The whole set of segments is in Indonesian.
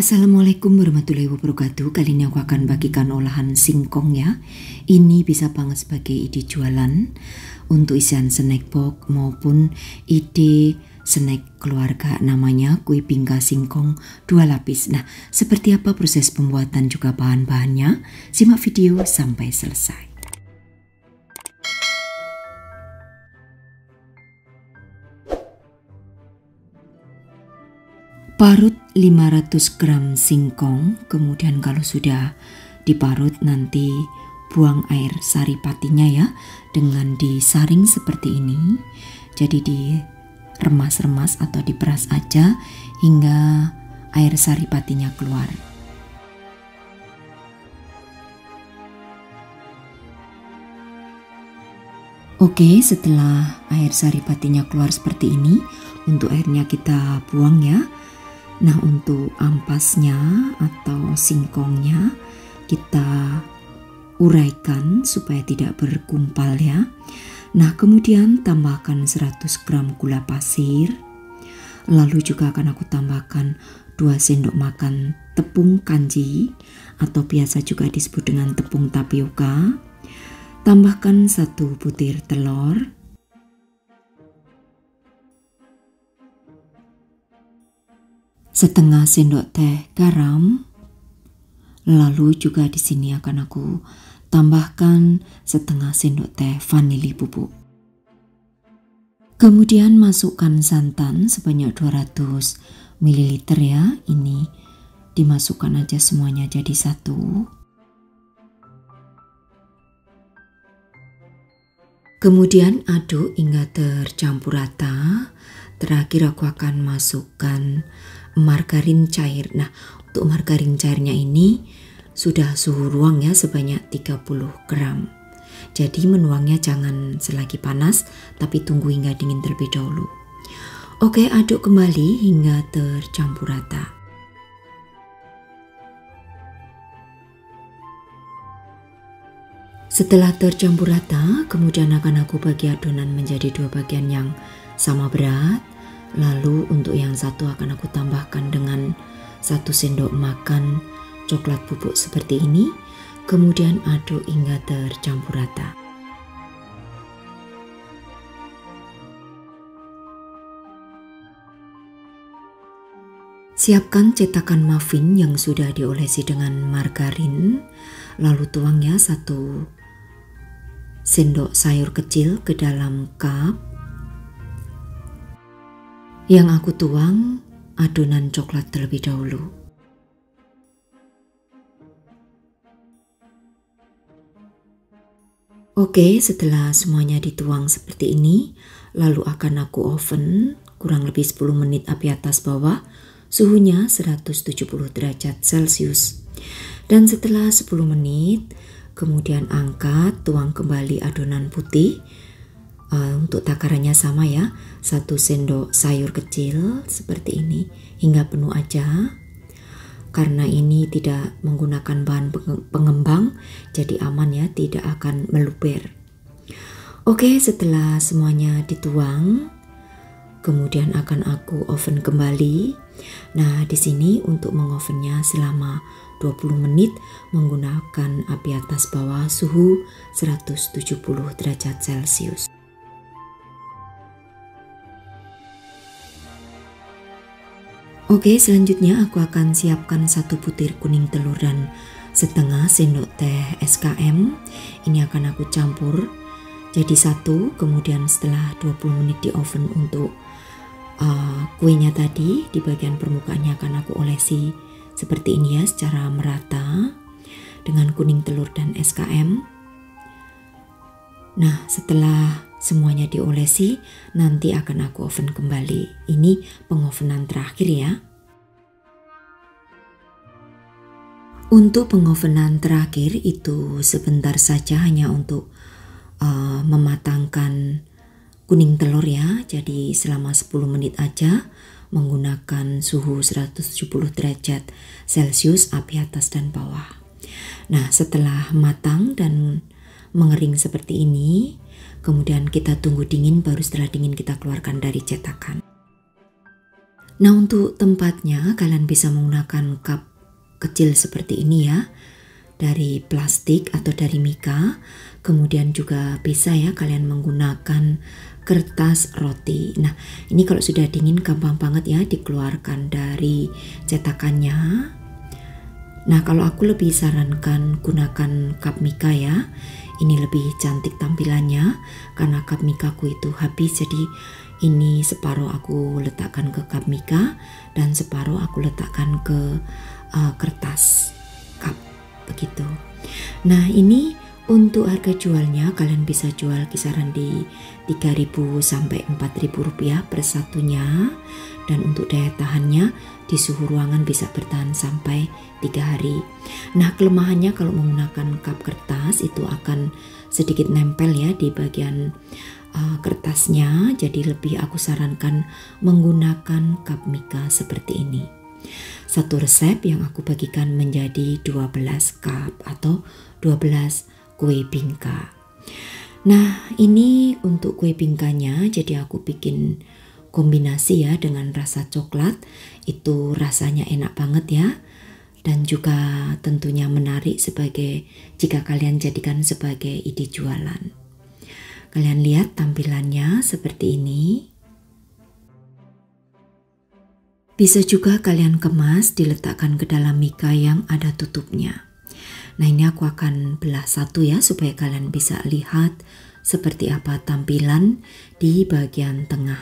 Assalamualaikum warahmatullahi wabarakatuh. Kali ini aku akan bagikan olahan singkong ya. Ini bisa banget sebagai ide jualan untuk isian snack box maupun ide snack keluarga, namanya kue bingka singkong 2 lapis. Nah, seperti apa proses pembuatan juga bahan-bahannya? Simak video sampai selesai. Parut 500 gram singkong, kemudian kalau sudah diparut nanti buang air saripatinya ya, dengan disaring seperti ini. Jadi diremas-remas atau diperas aja hingga air saripatinya keluar. Oke, setelah air saripatinya keluar seperti ini, untuk airnya kita buang ya. Nah, untuk ampasnya atau singkongnya kita uraikan supaya tidak bergumpal ya. Nah, kemudian tambahkan 100 gram gula pasir. Lalu juga akan aku tambahkan 2 sendok makan tepung kanji atau biasa juga disebut dengan tepung tapioka. Tambahkan 1 butir telur. Setengah sendok teh garam, lalu juga di sini akan aku tambahkan setengah sendok teh vanili bubuk. Kemudian masukkan santan sebanyak 200 ml ya, ini dimasukkan aja semuanya jadi satu. Kemudian aduk hingga tercampur rata. Terakhir aku akan masukkan margarin cair. Nah, untuk margarin cairnya ini sudah suhu ruang ya, sebanyak 30 gram. Jadi menuangnya jangan selagi panas, tapi tunggu hingga dingin terlebih dahulu. Oke, aduk kembali hingga tercampur rata. Setelah tercampur rata, kemudian akan aku bagi adonan menjadi 2 bagian yang sama berat. Lalu untuk yang satu akan aku tambahkan dengan 1 sendok makan coklat bubuk seperti ini. Kemudian aduk hingga tercampur rata. Siapkan cetakan muffin yang sudah diolesi dengan margarin. Lalu tuang ya 1 sendok sayur kecil ke dalam cup. Yang aku tuang adonan coklat terlebih dahulu. Oke, setelah semuanya dituang seperti ini, lalu akan aku oven kurang lebih 10 menit api atas bawah, suhunya 170 derajat Celcius. Dan setelah 10 menit, kemudian angkat, tuang kembali adonan putih. Untuk takarannya sama ya, 1 sendok sayur kecil seperti ini hingga penuh aja. Karena ini tidak menggunakan bahan pengembang, jadi aman ya, tidak akan meluber. Oke, setelah semuanya dituang, kemudian akan aku oven kembali. Nah, di sini untuk mengovennya selama 20 menit menggunakan api atas bawah suhu 170 derajat Celcius. Oke, selanjutnya aku akan siapkan 1 butir kuning telur dan setengah sendok teh SKM. Ini akan aku campur jadi satu. Kemudian setelah 20 menit di oven untuk kuenya tadi, di bagian permukaannya akan aku olesi seperti ini ya, secara merata dengan kuning telur dan SKM. Nah, setelah semuanya diolesi, nanti akan aku oven kembali. Ini pengovenan terakhir ya. Untuk pengovenan terakhir itu sebentar saja, hanya untuk mematangkan kuning telur ya. Jadi selama 10 menit aja menggunakan suhu 170 derajat Celcius api atas dan bawah. Nah, setelah matang dan mengering seperti ini, kemudian kita tunggu dingin, baru setelah dingin kita keluarkan dari cetakan. Nah, untuk tempatnya kalian bisa menggunakan cup kecil seperti ini ya, dari plastik atau dari mika. Kemudian juga bisa ya kalian menggunakan kertas roti. Nah, ini kalau sudah dingin gampang banget ya dikeluarkan dari cetakannya. Nah, kalau aku lebih sarankan gunakan cup mika ya. Ini lebih cantik tampilannya karena cup mikaku itu habis, jadi ini separuh aku letakkan ke cup mika dan separuh aku letakkan ke kertas cup begitu. Nah, ini untuk harga jualnya kalian bisa jual kisaran di 3.000 sampai 4.000 rupiah per satunya, dan untuk daya tahannya di suhu ruangan bisa bertahan sampai 3 hari. Nah, kelemahannya kalau menggunakan cup kertas itu akan sedikit nempel ya di bagian kertasnya, jadi lebih aku sarankan menggunakan cup mika seperti ini. Satu resep yang aku bagikan menjadi 12 cup atau 12 kue bingka. Nah, ini untuk kue bingkanya, jadi aku bikin kombinasi ya dengan rasa coklat. Itu rasanya enak banget ya, dan juga tentunya menarik sebagai jika kalian jadikan sebagai ide jualan. Kalian lihat tampilannya seperti ini. Bisa juga kalian kemas, diletakkan ke dalam mika yang ada tutupnya. Nah, ini aku akan belah satu ya supaya kalian bisa lihat seperti apa tampilan di bagian tengah.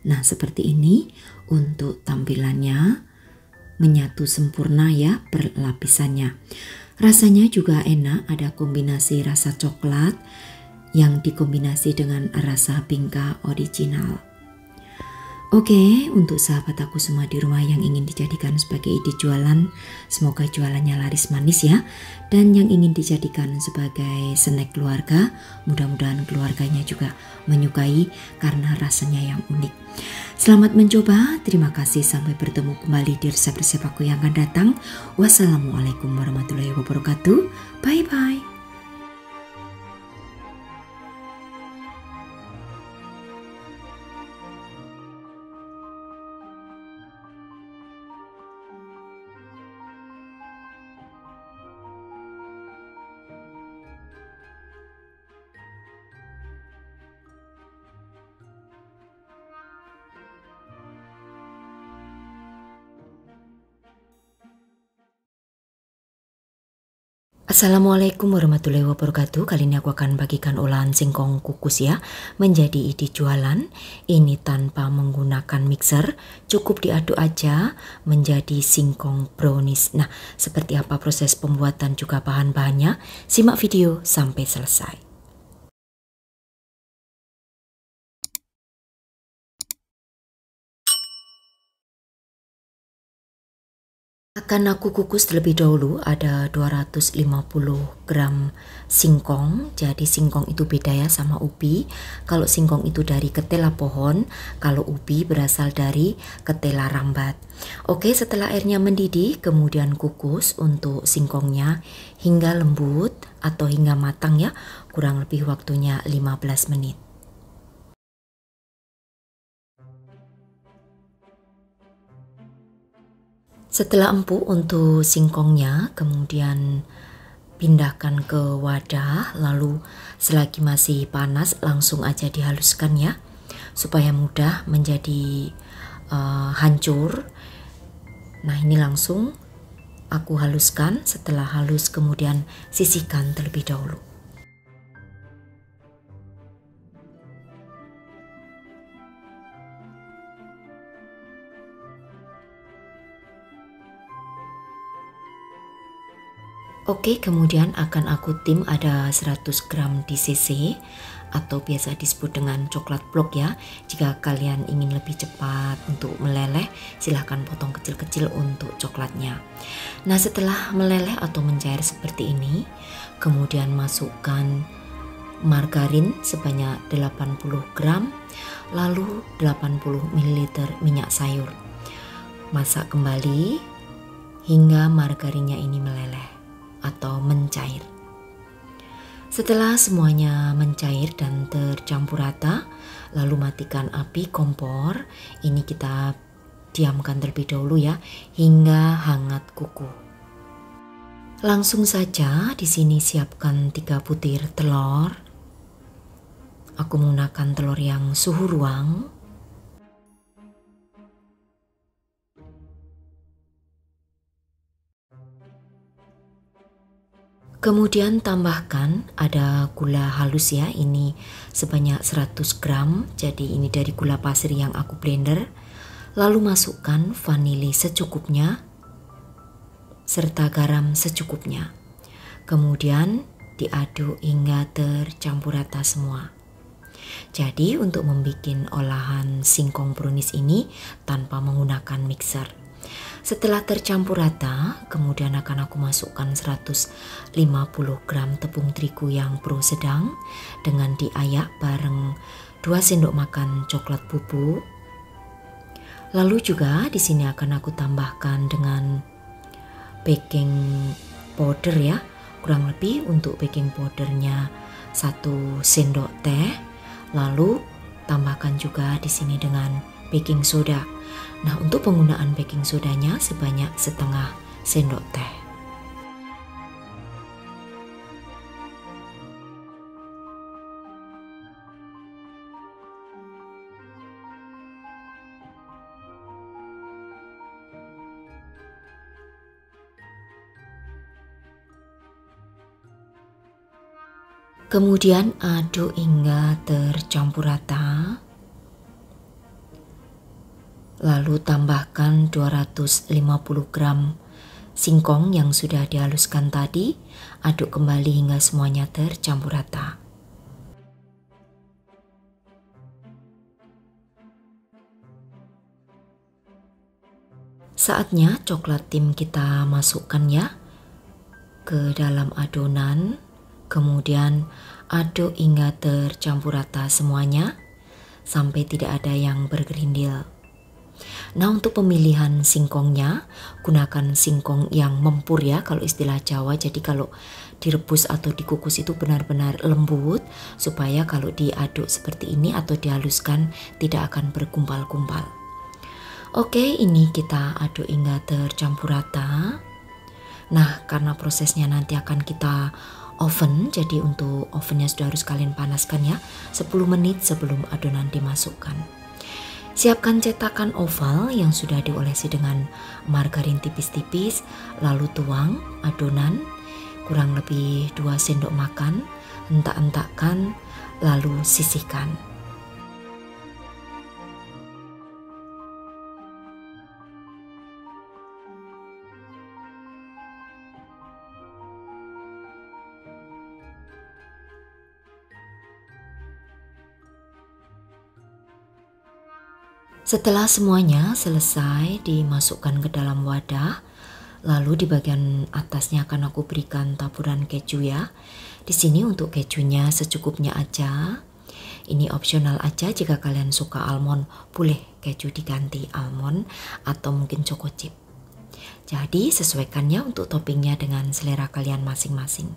Nah, seperti ini untuk tampilannya, menyatu sempurna ya per lapisannya. Rasanya juga enak, ada kombinasi rasa coklat yang dikombinasi dengan rasa bingka original. Oke, untuk sahabat aku semua di rumah yang ingin dijadikan sebagai ide jualan, semoga jualannya laris manis ya. Dan yang ingin dijadikan sebagai snack keluarga, mudah-mudahan keluarganya juga menyukai karena rasanya yang unik. Selamat mencoba, terima kasih, sampai bertemu kembali di resep-resep aku yang akan datang. Wassalamualaikum warahmatullahi wabarakatuh, bye-bye. Assalamualaikum warahmatullahi wabarakatuh. Kali ini aku akan bagikan olahan singkong kukus ya menjadi ide jualan. Ini tanpa menggunakan mixer, cukup diaduk aja menjadi singkong brownies. Nah, seperti apa proses pembuatan juga bahan-bahannya? Simak video sampai selesai. Akan aku kukus terlebih dahulu. Ada 250 gram singkong. Jadi singkong itu beda ya sama ubi. Kalau singkong itu dari ketela pohon, kalau ubi berasal dari ketela rambat. Oke, setelah airnya mendidih, kemudian kukus untuk singkongnya hingga lembut atau hingga matang ya. Kurang lebih waktunya 15 menit. Setelah empuk untuk singkongnya, kemudian pindahkan ke wadah, lalu selagi masih panas langsung aja dihaluskan ya, supaya mudah menjadi hancur. Nah, ini langsung aku haluskan. Setelah halus kemudian sisihkan terlebih dahulu. Oke, kemudian akan aku tim ada 100 gram DCC atau biasa disebut dengan coklat blok ya. Jika kalian ingin lebih cepat untuk meleleh, silahkan potong kecil-kecil untuk coklatnya. Nah, setelah meleleh atau mencair seperti ini, kemudian masukkan margarin sebanyak 80 gram, lalu 80 ml minyak sayur. Masak kembali hingga margarinnya ini meleleh atau mencair. Setelah semuanya mencair dan tercampur rata, lalu matikan api kompor. Ini kita diamkan terlebih dahulu ya, hingga hangat kuku. Langsung saja di sini siapkan 3 butir telur. Aku menggunakan telur yang suhu ruang. Kemudian tambahkan ada gula halus ya, ini sebanyak 100 gram, jadi ini dari gula pasir yang aku blender. Lalu masukkan vanili secukupnya serta garam secukupnya. Kemudian diaduk hingga tercampur rata semua. Jadi untuk membuat olahan singkong brownies ini tanpa menggunakan mixer. Setelah tercampur rata, kemudian akan aku masukkan 150 gram tepung terigu yang pro sedang dengan diayak bareng 2 sendok makan coklat bubuk. Lalu juga di sini akan aku tambahkan dengan baking powder ya. Kurang lebih untuk baking powdernya 1 sendok teh. Lalu tambahkan juga di sini dengan baking soda. Nah, untuk penggunaan baking sodanya sebanyak setengah sendok teh. Kemudian aduk hingga tercampur rata. Lalu tambahkan 250 gram singkong yang sudah dihaluskan tadi. Aduk kembali hingga semuanya tercampur rata. Saatnya coklat tim kita masukkan ya ke dalam adonan. Kemudian aduk hingga tercampur rata semuanya sampai tidak ada yang bergerindil. Nah, untuk pemilihan singkongnya, gunakan singkong yang mempur ya kalau istilah Jawa. Jadi kalau direbus atau dikukus itu benar-benar lembut, supaya kalau diaduk seperti ini atau dihaluskan tidak akan bergumpal-gumpal. Oke, ini kita aduk hingga tercampur rata. Nah, karena prosesnya nanti akan kita oven, jadi untuk ovennya sudah harus kalian panaskan ya 10 menit sebelum adonan dimasukkan. Siapkan cetakan oval yang sudah diolesi dengan margarin tipis-tipis, lalu tuang adonan kurang lebih 2 sendok makan, hentak-hentakkan, lalu sisihkan. Setelah semuanya selesai dimasukkan ke dalam wadah, lalu di bagian atasnya akan aku berikan taburan keju ya. Di sini untuk kejunya secukupnya aja. Ini opsional aja, jika kalian suka almond boleh keju diganti almond atau mungkin choco chip. Jadi sesuaikannya untuk toppingnya dengan selera kalian masing-masing.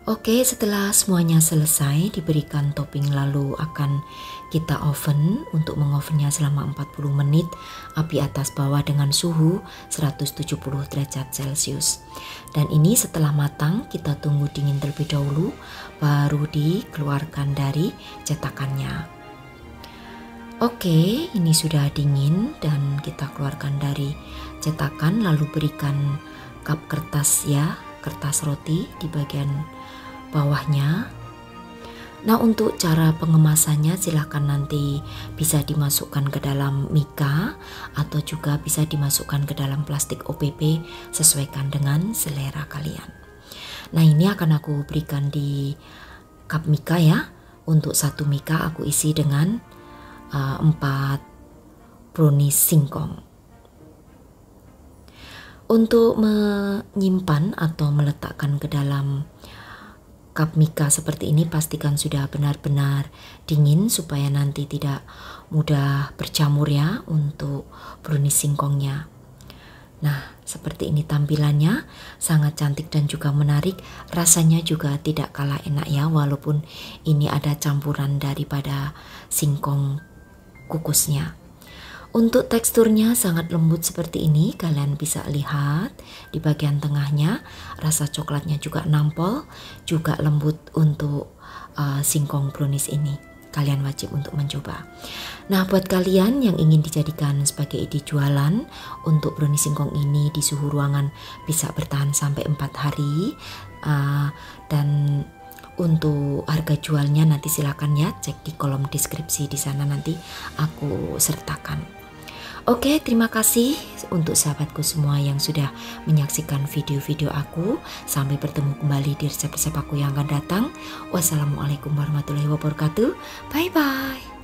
Oke, setelah semuanya selesai diberikan topping, lalu akan kita oven. Untuk mengovennya selama 40 menit, api atas bawah dengan suhu 170 derajat Celcius. Dan ini setelah matang kita tunggu dingin terlebih dahulu, baru dikeluarkan dari cetakannya. Oke, ini sudah dingin dan kita keluarkan dari cetakan, lalu berikan cup kertas ya, kertas roti di bagian bawahnya. Nah, untuk cara pengemasannya silahkan nanti bisa dimasukkan ke dalam mika atau juga bisa dimasukkan ke dalam plastik OPP, sesuaikan dengan selera kalian. Nah, ini akan aku berikan di cup mika ya. Untuk 1 mika aku isi dengan 4 brownies singkong. Untuk menyimpan atau meletakkan ke dalam cup mika seperti ini pastikan sudah benar-benar dingin supaya nanti tidak mudah berjamur ya untuk brownies singkongnya. Nah, seperti ini tampilannya, sangat cantik dan juga menarik. Rasanya juga tidak kalah enak ya, walaupun ini ada campuran daripada singkong kukusnya. Untuk teksturnya sangat lembut seperti ini, kalian bisa lihat di bagian tengahnya, rasa coklatnya juga nampol, juga lembut untuk singkong brownies ini. Kalian wajib untuk mencoba. Nah, buat kalian yang ingin dijadikan sebagai ide jualan, untuk brownies singkong ini di suhu ruangan bisa bertahan sampai 4 hari. Dan untuk harga jualnya nanti silakan ya cek di kolom deskripsi, di sana nanti aku sertakan. Oke, terima kasih untuk sahabatku semua yang sudah menyaksikan video-video aku. Sampai bertemu kembali di resep-resep aku yang akan datang. Wassalamualaikum warahmatullahi wabarakatuh. Bye-bye.